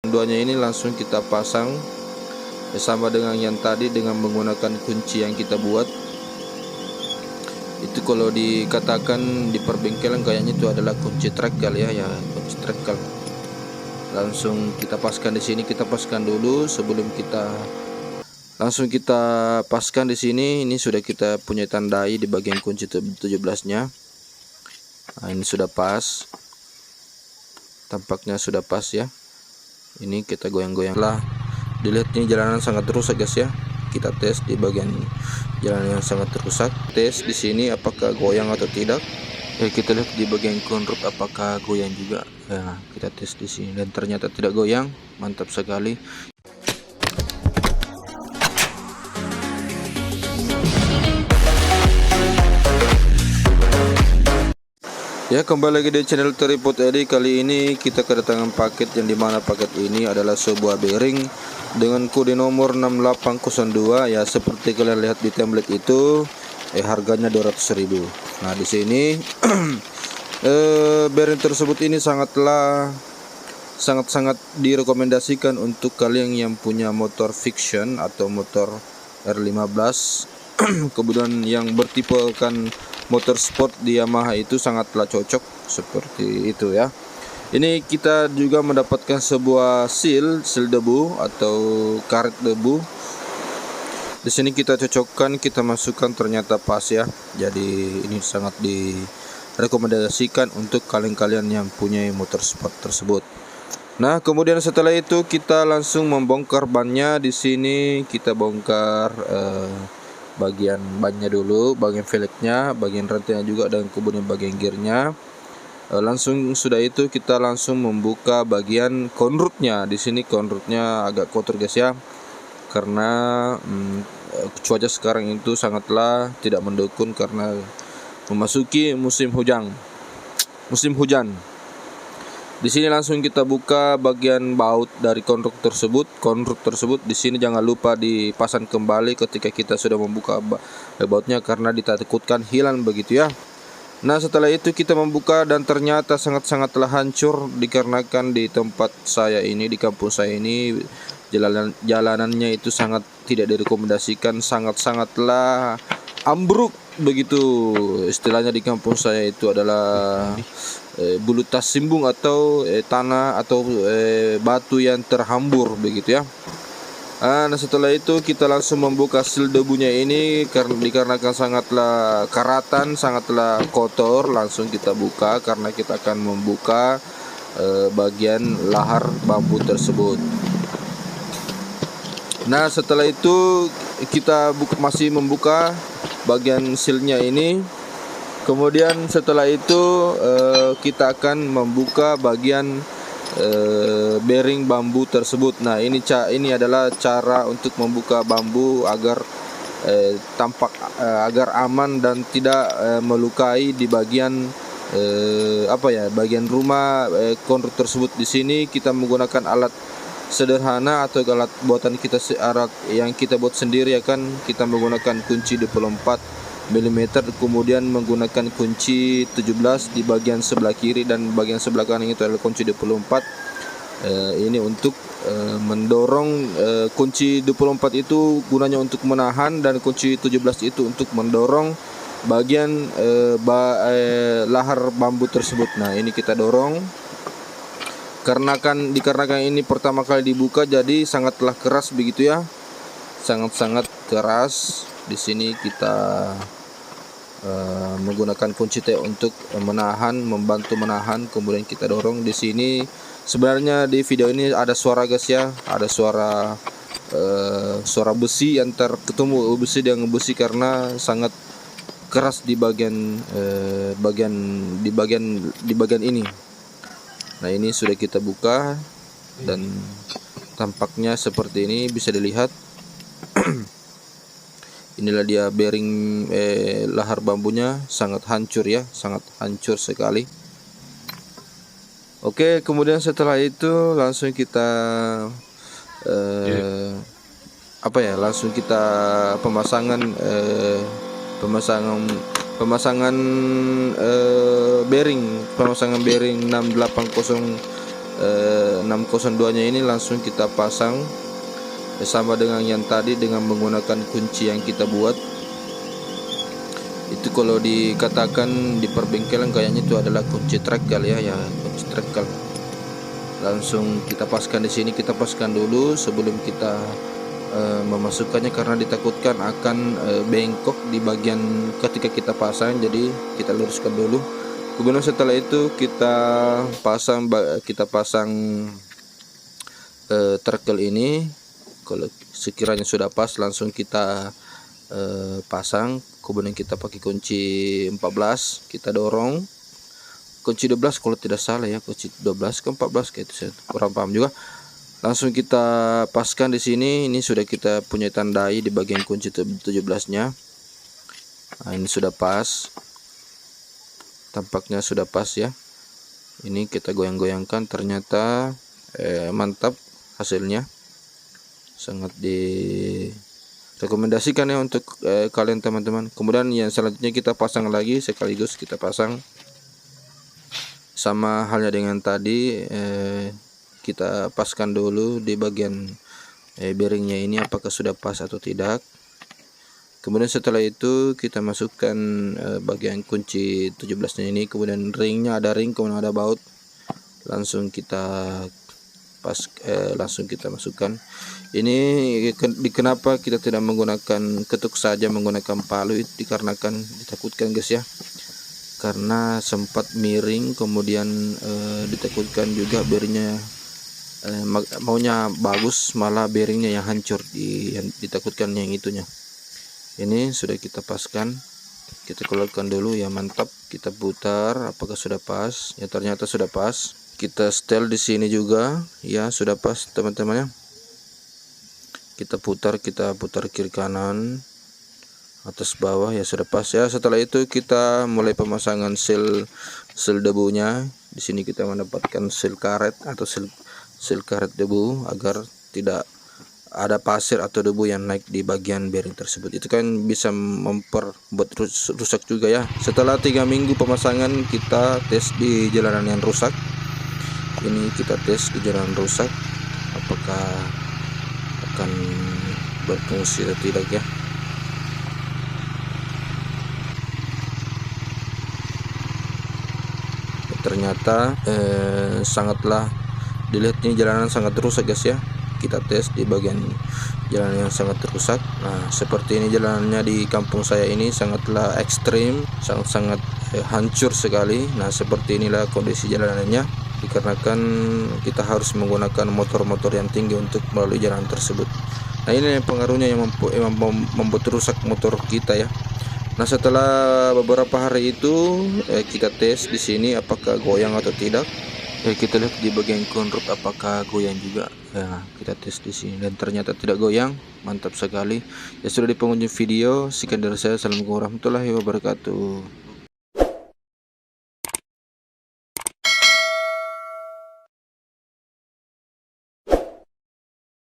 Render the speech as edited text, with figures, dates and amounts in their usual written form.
Duanya ini langsung kita pasang sama dengan yang tadi dengan menggunakan kunci yang kita buat. Itu kalau dikatakan di perbengkelan kayaknya itu adalah kunci trekel ya, kunci trekel. Langsung kita paskan di sini, kita paskan dulu sebelum kita langsung kita paskan di sini. Ini sudah kita punya tandai di bagian kunci 17-nya. Nah, ini sudah pas. Tampaknya sudah pas ya. Ini kita goyang-goyang lah. Dilihat ini jalanan sangat rusak guys ya. Kita tes di bagian jalan yang sangat rusak. Tes di sini apakah goyang atau tidak. Kita lihat di bagian konrut apakah goyang juga. Ya, kita tes di sini dan ternyata tidak goyang. Mantap sekali. Ya, kembali lagi di channel Tripod Edi. Kali ini kita kedatangan paket yang dimana paket ini adalah sebuah bearing dengan kode nomor 6802 ya, seperti kalian lihat di template itu. Harganya 200.000. Nah, di sini bearing tersebut ini sangat direkomendasikan untuk kalian yang punya motor fiction atau motor R15 kemudian yang bertipekan motor sport di Yamaha itu sangatlah cocok seperti itu ya. Ini kita juga mendapatkan sebuah seal debu atau karet debu. Di sini kita cocokkan, kita masukkan, ternyata pas ya. Jadi ini sangat direkomendasikan untuk kalian-kalian yang punya motor sport tersebut. Nah, kemudian setelah itu kita langsung membongkar bannya. Di sini kita bongkar bagian bannya dulu, bagian velgnya, bagian rantainya juga, dan kemudian bagian gearnya. Langsung sudah itu kita langsung membuka bagian konrutnya. Di sini konrutnya agak kotor guys ya, karena cuaca sekarang itu sangatlah tidak mendukung karena memasuki musim hujan. Di sini langsung kita buka bagian baut dari konrut tersebut. Di sini jangan lupa dipasang kembali ketika kita sudah membuka bautnya karena ditakutkan hilang begitu ya. Nah, setelah itu kita membuka dan ternyata sangat-sangatlah hancur dikarenakan di tempat saya ini, di kampung saya ini, jalanannya itu sangat tidak direkomendasikan, sangatlah ambruk begitu. Istilahnya di kampung saya itu adalah bulu tasimbung atau tanah atau batu yang terhambur begitu ya. Nah, setelah itu kita langsung membuka seal debunya ini dikarenakan sangatlah karatan, sangatlah kotor. Langsung kita buka karena kita akan membuka bagian lahar bambu tersebut. Nah, setelah itu kita masih membuka bagian sealnya ini. Kemudian setelah itu kita akan membuka bagian bearing bambu tersebut. Nah, ini adalah cara untuk membuka bambu agar tampak agar aman dan tidak melukai di bagian bagian rumah konrut tersebut. Di sini kita menggunakan alat sederhana atau alat buatan kita, alat yang kita buat sendiri ya kan. Kita menggunakan kunci 24 mm, kemudian menggunakan kunci 17 di bagian sebelah kiri dan bagian sebelah kanan itu adalah kunci 24. Ini untuk mendorong. Kunci 24 itu gunanya untuk menahan dan kunci 17 itu untuk mendorong bagian lahar bambu tersebut. Nah, ini kita dorong dikarenakan ini pertama kali dibuka, jadi sangatlah keras begitu ya, sangat keras. Di sini kita menggunakan kunci T untuk membantu menahan, kemudian kita dorong. Di sini sebenarnya di video ini ada suara guys ya, ada suara besi ketemu besi dengan besi karena sangat keras di bagian ini. Nah, ini sudah kita buka dan tampaknya seperti ini, bisa dilihat. Inilah dia bearing lahar bambunya, sangat hancur ya, sangat hancur sekali. Oke, kemudian setelah itu langsung kita langsung kita pemasangan bearing 6802 602 nya ini langsung kita pasang sama dengan yang tadi dengan menggunakan kunci yang kita buat. Itu kalau dikatakan di perbengkelan kayaknya itu adalah kunci trekel ya, kunci trekel. Langsung kita paskan di sini, kita paskan dulu sebelum kita memasukkannya, karena ditakutkan akan bengkok di bagian ketika kita pasang, jadi kita luruskan dulu. Kemudian setelah itu kita pasang trekel ini. Kalau sekiranya sudah pas langsung kita pasang. Kemudian kita pakai kunci 14, kita dorong. Kunci 12 kalau tidak salah ya, kunci 12 ke 14 kayak itu, saya kurang paham juga. Langsung kita paskan di sini. Ini sudah kita punya tandai di bagian kunci 17-nya. Nah, ini sudah pas. Tampaknya sudah pas ya. Ini kita goyang-goyangkan, ternyata mantap hasilnya. Sangat direkomendasikan ya untuk kalian teman-teman. Kemudian yang selanjutnya kita pasang lagi, sekaligus kita pasang sama halnya dengan tadi. Kita paskan dulu di bagian bearingnya ini apakah sudah pas atau tidak. Kemudian setelah itu kita masukkan bagian kunci 17 nya ini, kemudian ringnya, ada ring, kemudian ada baut. Langsung kita masukkan. Ini kenapa kita tidak menggunakan ketuk saja, menggunakan palu, itu dikarenakan ditakutkan guys ya, karena sempat miring, kemudian ditakutkan juga bearingnya maunya bagus malah bearingnya yang hancur, ditakutkan yang itunya. Ini sudah kita paskan, kita keluarkan dulu ya, mantap. Kita putar apakah sudah pas ya, ternyata sudah pas. Kita setel di sini juga ya, sudah pas teman-teman ya. Kita putar kiri kanan, atas bawah ya, sudah pas ya. Setelah itu kita mulai pemasangan seal debunya. Di sini kita mendapatkan seal karet atau seal karet debu agar tidak ada pasir atau debu yang naik di bagian bearing tersebut. Itu kan bisa memperbuat rusak juga ya. Setelah 3 minggu pemasangan, kita tes di jalanan yang rusak. Ini kita tes di jalanan rusak apakah akan berfungsi atau tidak ya. Ternyata sangatlah, dilihat ini jalanan sangat rusak guys ya. Kita tes di bagian jalan yang sangat rusak. Nah, seperti ini jalanannya di kampung saya ini, sangatlah ekstrim, sangat hancur sekali. Nah, seperti inilah kondisi jalanannya, dikarenakan kita harus menggunakan motor-motor yang tinggi untuk melalui jalan tersebut. Nah, ini pengaruhnya yang membuat rusak motor kita ya. Nah, setelah beberapa hari itu kita tes di sini apakah goyang atau tidak. Kita lihat di bagian konruk apakah goyang juga ya. Kita tes di sini dan ternyata tidak goyang, mantap sekali ya. Sudah di penghujung video, sekian dari saya, assalamualaikum warahmatullahi wabarakatuh.